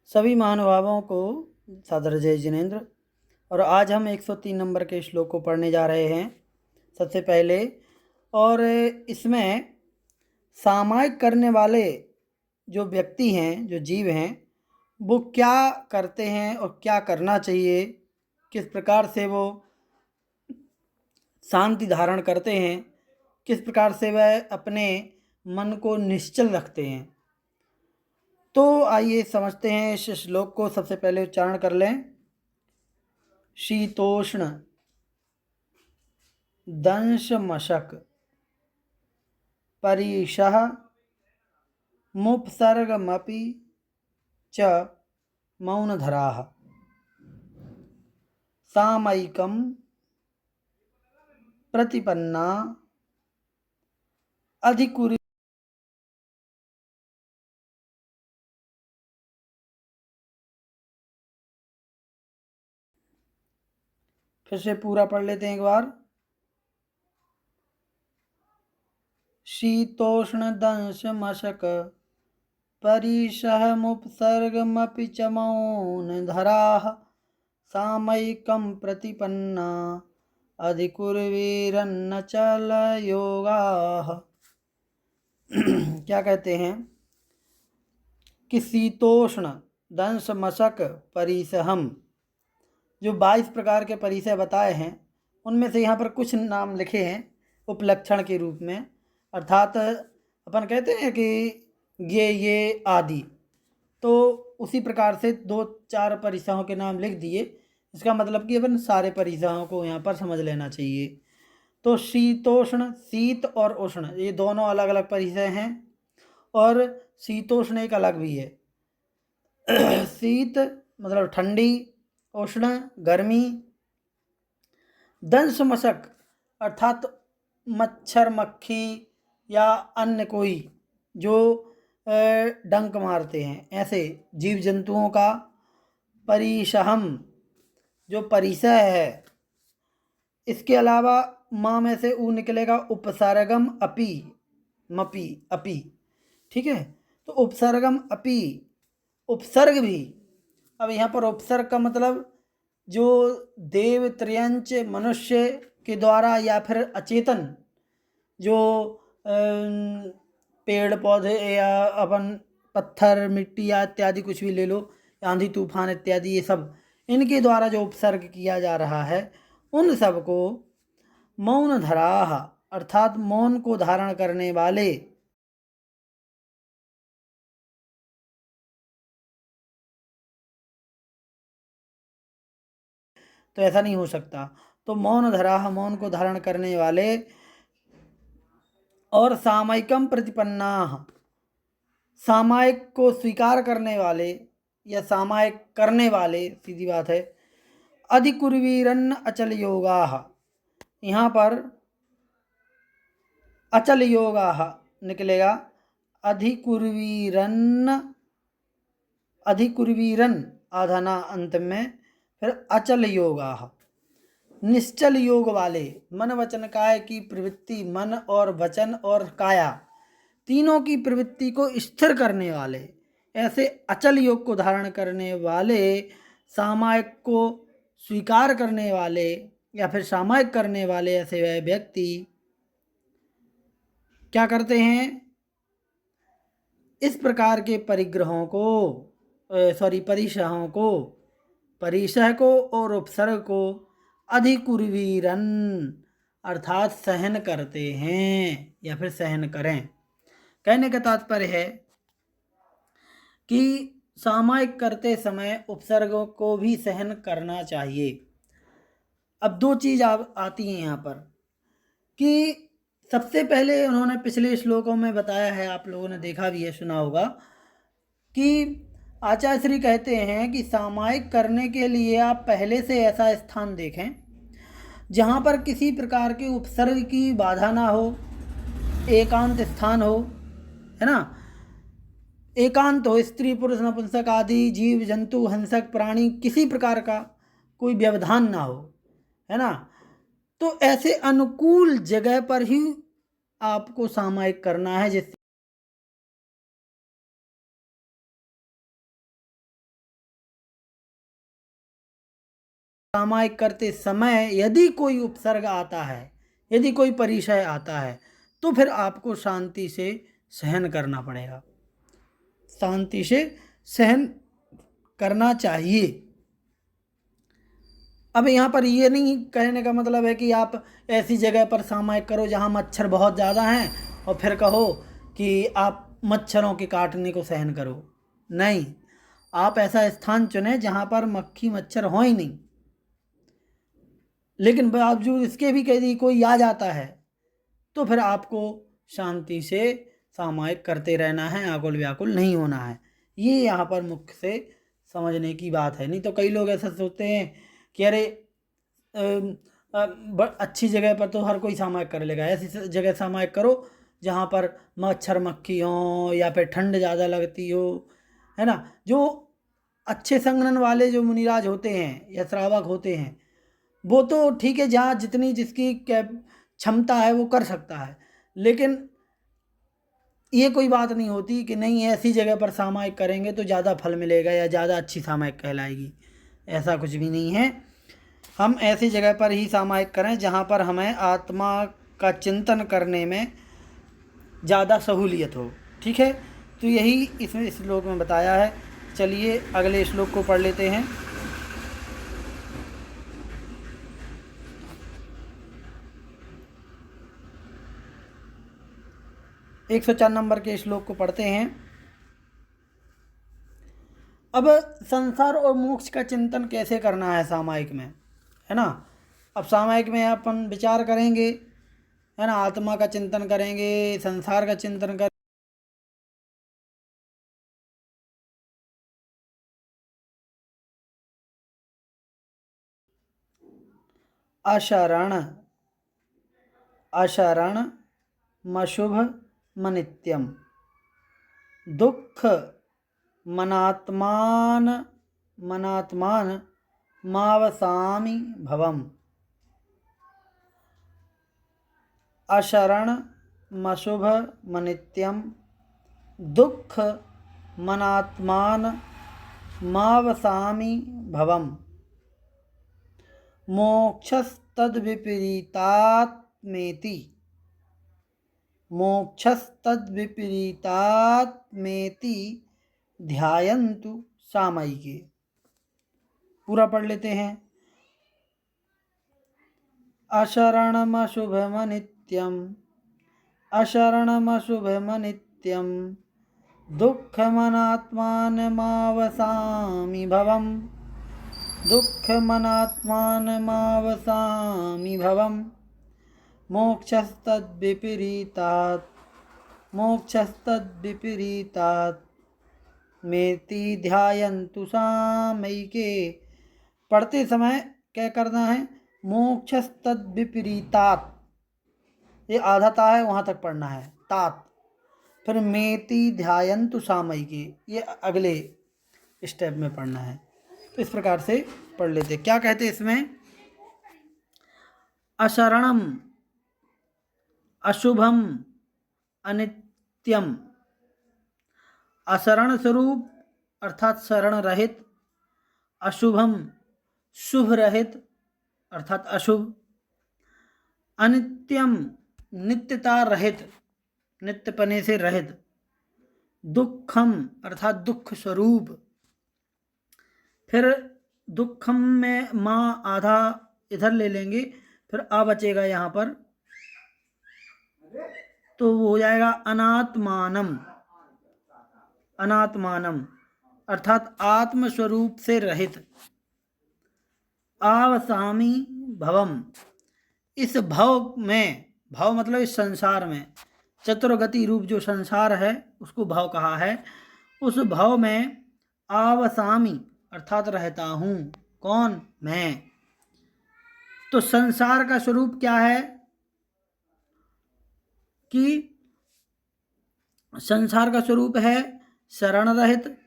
सभी महानुभावों को सादर जय जिनेन्द्र। और आज हम 103 नंबर के श्लोक को पढ़ने जा रहे हैं सबसे पहले। और इसमें सामायिक करने वाले जो व्यक्ति हैं, जो जीव हैं, वो क्या करते हैं और क्या करना चाहिए, किस प्रकार से वो शांति धारण करते हैं, किस प्रकार से वह अपने मन को निश्चल रखते हैं। तो आइए समझते हैं इस श्लोक को। सबसे पहले उच्चारण कर लें। शीतोष्ण दंश मशक परीशः मुपसर्गमपि च मौनधराः सामयिकं प्रतिपन्ना अधिकुरि। फिर से पूरा पढ़ लेते हैं एक बार। शीतोष्ण दंश मशक परीशः मुपसर्गमपि च मौनधराः सामयिकं प्रतिपन्ना अधिकुर्वीरन्न चलयोगाः। क्या कहते हैं कि शीतोष्ण दंश मशक परिसहम, जो 22 प्रकार के परिसय बताए हैं, उनमें से यहाँ पर कुछ नाम लिखे हैं उपलक्षण के रूप में। अर्थात अपन कहते हैं कि ये आदि, तो उसी प्रकार से 2-4 परिसहों के नाम लिख दिए। इसका मतलब कि अपन सारे परिसहों को यहाँ पर समझ लेना चाहिए। तो शीतोष्ण, शीत और उष्ण ये दोनों अलग अलग परिसय हैं, और शीतोष्ण एक अलग भी है। शीत मतलब ठंडी, उष्ण गर्मी, दंश मशक अर्थात मच्छर मक्खी या अन्य कोई जो डंक मारते हैं, ऐसे जीव जंतुओं का। परिशहम जो परिसय है। इसके अलावा माँ में से ऊ निकलेगा उपसर्गम अपि, मपि अपि, ठीक है। तो उपसर्गम अपि, उपसर्ग भी। अब यहाँ पर उपसर्ग का मतलब जो देव त्रयंच मनुष्य के द्वारा या फिर अचेतन जो पेड़ पौधे या अपन पत्थर मिट्टी या इत्यादि कुछ भी ले लो, आंधी तूफान इत्यादि, ये सब इनके द्वारा जो उपसर्ग किया जा रहा है, उन सब को मौन धराः अर्थात मौन को धारण करने वाले। तो ऐसा नहीं हो सकता। तो मौन धराः मौन को धारण करने वाले, और सामयिकम प्रतिपन्नाः सामायिक को स्वीकार करने वाले या सामायिक करने वाले, सीधी बात है। अधिकुर्वीरन्न अचल योगाः, यहाँ पर अचल योगाः निकलेगा। अधिकुर्वीरन्न, अधिकुर्वीरन आधा ना अंत में, फिर अचल योगाः निश्चल योग वाले। मन वचन काय की प्रवृत्ति, मन और वचन और काया तीनों की प्रवृत्ति को स्थिर करने वाले, ऐसे अचल योग को धारण करने वाले, सामायिक को स्वीकार करने वाले या फिर सामायिक करने वाले, ऐसे वह व्यक्ति क्या करते हैं, इस प्रकार के परिग्रहों को परिसहों को, परिसह को और उपसर्ग को अधिकुर्वीरन अर्थात सहन करते हैं या फिर सहन करें। कहने का तात्पर्य है कि सामायिक करते समय उपसर्गों को भी सहन करना चाहिए। अब 2 चीज़ आती हैं यहाँ पर कि सबसे पहले उन्होंने पिछले श्लोकों में बताया है, आप लोगों ने देखा भी है, सुना होगा, कि आचार्य श्री कहते हैं कि सामायिक करने के लिए आप पहले से ऐसा स्थान देखें जहाँ पर किसी प्रकार के उपसर्ग की बाधा ना हो, एकांत स्थान हो, है ना। एकांत हो, स्त्री पुरुष नपुंसक आदि जीव जंतु हंसक प्राणी किसी प्रकार का कोई व्यवधान ना हो, है ना। तो ऐसे अनुकूल जगह पर ही आपको सामायिक करना है, जिससे सामायिक करते समय यदि कोई उपसर्ग आता है, यदि कोई परिचय आता है, तो फिर आपको शांति से सहन करना पड़ेगा, शांति से सहन करना चाहिए। अब यहाँ पर ये नहीं कहने का मतलब है कि आप ऐसी जगह पर सामायिक करो जहाँ मच्छर बहुत ज़्यादा हैं और फिर कहो कि आप मच्छरों के काटने को सहन करो। नहीं, आप ऐसा स्थान चुनें जहाँ पर मक्खी मच्छर हो ही नहीं, लेकिन बावजूद इसके भी यदि कोई आ जाता है तो फिर आपको शांति से सामायिक करते रहना है, आकुल व्याकुल नहीं होना है। ये यहाँ पर मुख्य से समझने की बात है। नहीं तो कई लोग ऐसा सोचते हैं कि अरे अच्छी जगह पर तो हर कोई सामायिक कर लेगा, ऐसी जगह सामायिक करो जहाँ पर मच्छर मक्खी हो या फिर ठंड ज़्यादा लगती हो, है ना। जो अच्छे संगठन वाले जो मुनिराज होते हैं या श्रावक होते हैं वो तो ठीक है, जहाँ जितनी जिसकी क्षमता है वो कर सकता है, लेकिन ये कोई बात नहीं होती कि नहीं ऐसी जगह पर सामायिक करेंगे तो ज़्यादा फल मिलेगा या ज़्यादा अच्छी सामायिक कहलाएगी। ऐसा कुछ भी नहीं है। हम ऐसी जगह पर ही सामायिक करें जहाँ पर हमें आत्मा का चिंतन करने में ज़्यादा सहूलियत हो। ठीक है, तो यही इसमें इस श्लोक में बताया है। चलिए अगले श्लोक को पढ़ लेते हैं। एक 104 नंबर के श्लोक को पढ़ते हैं। अब संसार और मोक्ष का चिंतन कैसे करना है सामायिक में, है ना। अब सामायिक में अपन विचार करेंगे, है ना, आत्मा का चिंतन करेंगे, संसार का चिंतन करेंगे, अशरण अशरण मशुभ मनित्यम दुख मनात्मान मावसामि भवम। अशरण मशुभ मनित्यम दुख मनात्मान मावसामि भवम। मोक्षस्तद्विपरीतात्मेति ध्यायन्तु सामयिके। पूरा पढ़ लेते हैं। अशरणमशुभमनित्यम् अशरणमशुभमनित्यं दुःखमनात्मानमावसामि भवम् दुःखमनात्मानमावसामि भवम्। मोक्षस्तद्विपरीतात् मेति ध्यायन्तु सामयिके। पढ़ते समय क्या करना है, मोक्षस्तद्विपरीतात्, ये आधा ता है वहाँ तक पढ़ना है, तात, फिर मेति ध्यायन्तु सामयिके, ये अगले स्टेप में पढ़ना है। तो इस प्रकार से पढ़ लेते। क्या कहते इसमें, अशरणम अशुभम अनित्यम, अशरण स्वरूप अर्थात शरण रहित, अशुभम शुभ रहित अर्थात अशुभ, अनित्यम नित्यता रहित, नित्यपने से रहित, दुखम अर्थात दुख स्वरूप। फिर दुखम में माँ आधा इधर ले लेंगे, फिर आ बचेगा यहाँ पर, तो वो हो जाएगा अनात्मानम। अनात्मानम अर्थात आत्म स्वरूप से रहित। आवसामी भवम, इस भव में, भव मतलब इस संसार में, चतुर्गति रूप जो संसार है उसको भव कहा है, उस भव में आवसामी अर्थात रहता हूँ। कौन, मैं। तो संसार का स्वरूप क्या है कि संसार का स्वरूप है शरण रहित,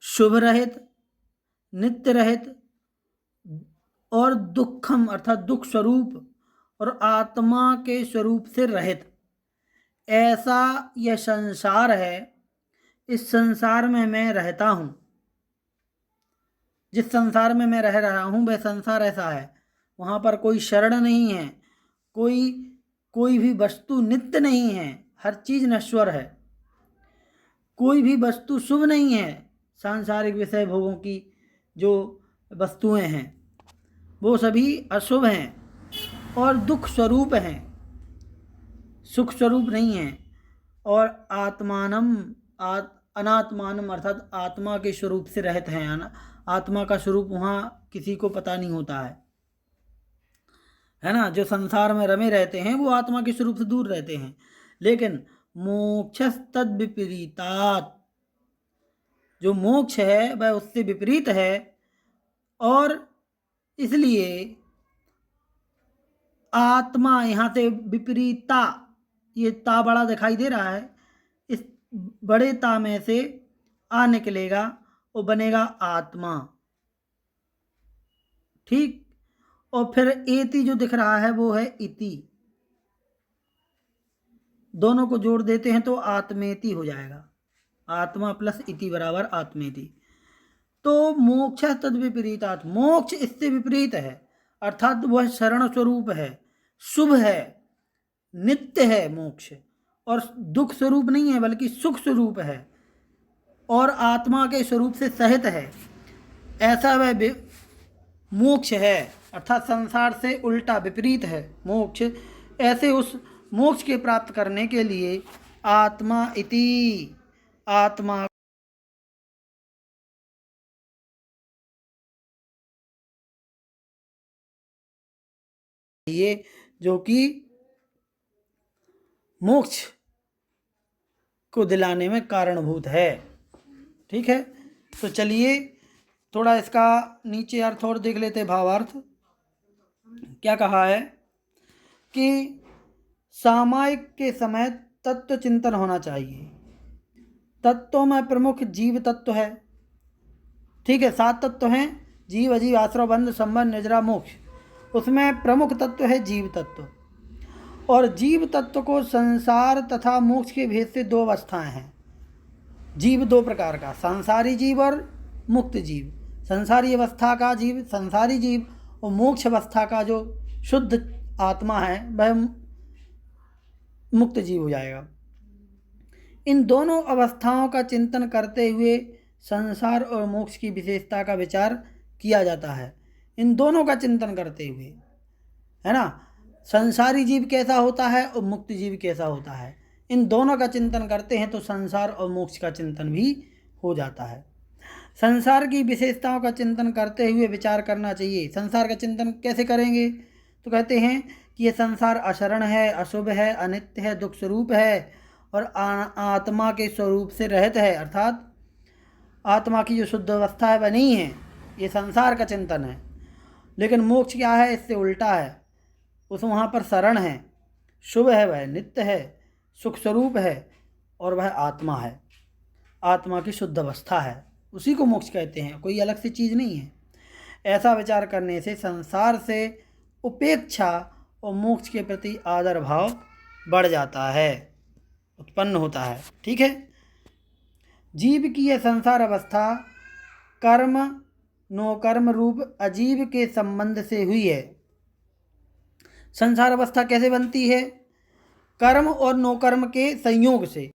शुभ रहित, नित्य रहित और दुखम अर्थात दुख स्वरूप और आत्मा के स्वरूप से रहित। ऐसा यह संसार है, इस संसार में मैं रहता हूँ। जिस संसार में मैं रह रहा हूँ वह संसार ऐसा है, वहाँ पर कोई शरण नहीं है, कोई भी वस्तु नित्य नहीं है, हर चीज़ नश्वर है, कोई भी वस्तु शुभ नहीं है। सांसारिक विषय भोगों की जो वस्तुएं हैं वो सभी अशुभ हैं और दुख स्वरूप हैं, सुख स्वरूप नहीं हैं। और आत्मानम अनात्मानम अर्थात आत्मा के स्वरूप से रहित हैं। आत्मा का स्वरूप वहाँ किसी को पता नहीं होता है ना। जो संसार में रमे रहते हैं वो आत्मा के स्वरूप से दूर रहते हैं। लेकिन मोक्षस तद विपरीतात, जो मोक्ष है वह उससे विपरीत है, और इसलिए आत्मा, यहाँ से विपरीता, ये ता बड़ा दिखाई दे रहा है, इस बड़े ता में से आ निकलेगा, वो बनेगा आत्मा। ठीक, और फिर एति जो दिख रहा है वो है इति, दोनों को जोड़ देते हैं तो आत्मेति हो जाएगा। आत्मा प्लस इति बराबर आत्मेति। तो मोक्ष तद विपरीतात, मोक्ष इससे विपरीत है, अर्थात वह शरण स्वरूप है, शुभ है, नित्य है मोक्ष, और दुख स्वरूप नहीं है बल्कि सुख स्वरूप है, और आत्मा के स्वरूप से सहित है। ऐसा वह मोक्ष है, अर्थात संसार से उल्टा विपरीत है मोक्ष। ऐसे उस मोक्ष के प्राप्त करने के लिए आत्मा इति, आत्मा ये जो कि मोक्ष को दिलाने में कारणभूत है। ठीक है, तो चलिए थोड़ा इसका नीचे अर्थ और देख लेते, भावार्थ। क्या कहा है कि सामायिक के समय तत्व चिंतन होना चाहिए। तत्वों में प्रमुख जीव तत्व है। ठीक है, 7 तत्व हैं, जीव, अजीव, आश्रव, बंध, संबंध, निजरा, मोक्ष। उसमें प्रमुख तत्व है जीव तत्व, और जीव तत्व को संसार तथा मोक्ष के भेद से 2 अवस्थाएं हैं। जीव 2 प्रकार का, संसारी जीव और मुक्त जीव। संसारी अवस्था का जीव संसारी जीव, और मोक्ष अवस्था का जो शुद्ध आत्मा है वह मुक्त जीव हो जाएगा। इन दोनों अवस्थाओं का चिंतन करते हुए संसार और मोक्ष की विशेषता का विचार किया जाता है। इन दोनों का चिंतन करते हुए, है ना, संसारी जीव कैसा होता है और मुक्त जीव कैसा होता है, इन दोनों का चिंतन करते हैं तो संसार और मोक्ष का चिंतन भी हो जाता है। संसार की विशेषताओं का चिंतन करते हुए विचार करना चाहिए। संसार का चिंतन कैसे करेंगे, तो कहते हैं कि ये संसार अशरण है, अशुभ है, अनित्य है, दुख स्वरूप है, और आत्मा के स्वरूप से रहित है, अर्थात आत्मा की जो शुद्ध अवस्था है वह नहीं है। ये संसार का चिंतन है। लेकिन मोक्ष क्या है, इससे उल्टा है। उस वहाँ पर शरण है, शुभ है, वह नित्य है, सुख स्वरूप है, और वह आत्मा है, आत्मा की शुद्ध अवस्था है, उसी को मोक्ष कहते हैं, कोई अलग से चीज़ नहीं है। ऐसा विचार करने से संसार से उपेक्षा और मोक्ष के प्रति आदर भाव बढ़ जाता है, उत्पन्न होता है। ठीक है, जीव की यह संसार अवस्था कर्म नोकर्म रूप अजीव के संबंध से हुई है। संसार अवस्था कैसे बनती है, कर्म और नोकर्म के संयोग से।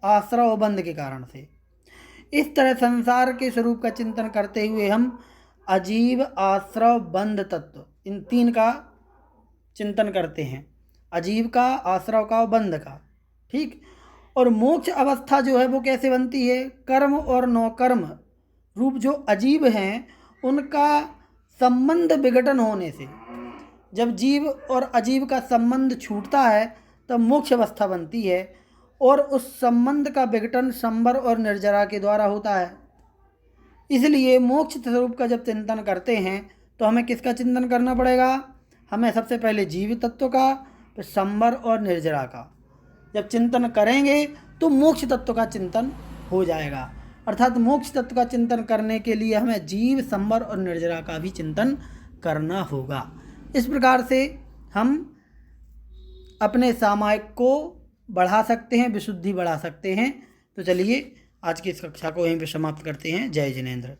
आश्रव बंध के कारण से। इस तरह संसार के स्वरूप का चिंतन करते हुए हम अजीव, आश्रव, बंध तत्व, इन 3 का चिंतन करते हैं, अजीव का, आश्रव का और बंध का। ठीक, और मोक्ष अवस्था जो है वो कैसे बनती है, कर्म और नौकर्म रूप जो अजीव हैं उनका संबंध विघटन होने से। जब जीव और अजीव का संबंध छूटता है तब मोक्ष अवस्था बनती है, और उस संबंध का विघटन संबर और निर्जरा के द्वारा होता है। इसलिए मोक्ष स्वरूप का जब चिंतन करते हैं तो हमें किसका चिंतन करना पड़ेगा, हमें सबसे पहले जीव तत्व का, फिर संबर और निर्जरा का। जब चिंतन करेंगे तो मोक्ष तत्व का चिंतन हो जाएगा। अर्थात मोक्ष तत्व का चिंतन करने के लिए हमें जीव, संबर और निर्जरा का भी चिंतन करना होगा। इस प्रकार से हम अपने सामायिक को बढ़ा सकते हैं, विशुद्धि बढ़ा सकते हैं। तो चलिए आज की इस कक्षा को यहीं पे समाप्त करते हैं। जय जिनेंद्र।